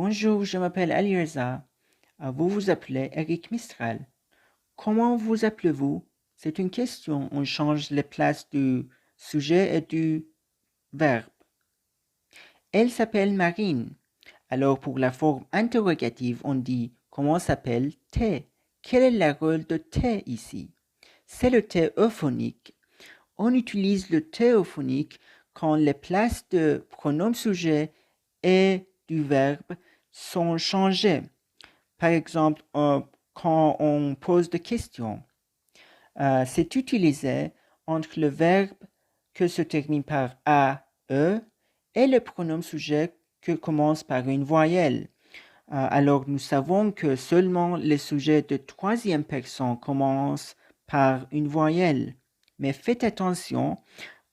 Bonjour, je m'appelle Eliezer. Vous vous appelez Eric Mistral. Comment vous appelez-vous? C'est une question. On change les places du sujet et du verbe. Elle s'appelle Marine. Alors pour la forme interrogative, on dit comment s'appelle T? Quel est le rôle de T ici? C'est le T euphonique. On utilise le T euphonique quand les places de pronom sujet et du verbe sont changées. Par exemple, quand on pose des questions, c'est utilisé entre le verbe que se termine par A, E et le pronom sujet que commence par une voyelle. Alors, nous savons que seulement les sujets de troisième personne commencent par une voyelle. Mais faites attention,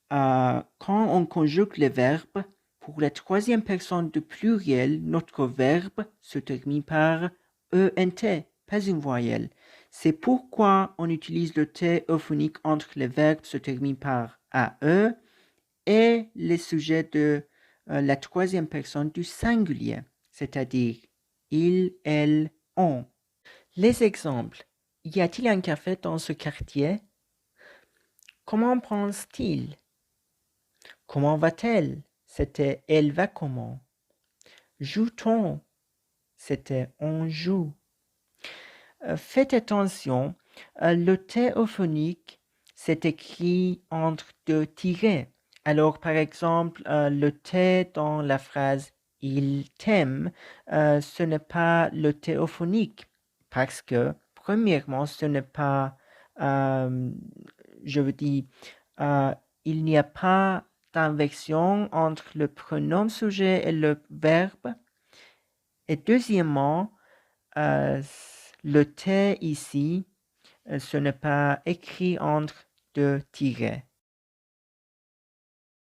quand on conjugue les verbes, pour la troisième personne du pluriel, notre verbe se termine par ENT, pas une voyelle. C'est pourquoi on utilise le T euphonique entre les verbes se terminent par AE et les sujets de la troisième personne du singulier, c'est-à-dire il, elle, on. Les exemples. Y a-t-il un café dans ce quartier? Comment pense-t-il? Comment va-t-elle? C'était elle va comment? Joue-t-on? C'était on joue. Faites attention, le T euphonique c'est écrit entre deux tirets. Alors, par exemple, le T dans la phrase il t'aime, ce n'est pas le T euphonique parce que, premièrement, ce n'est pas, je veux dire, il n'y a pas d'inversion entre le pronom sujet et le verbe. Et deuxièmement, le T ici, ce n'est pas écrit entre deux tirets.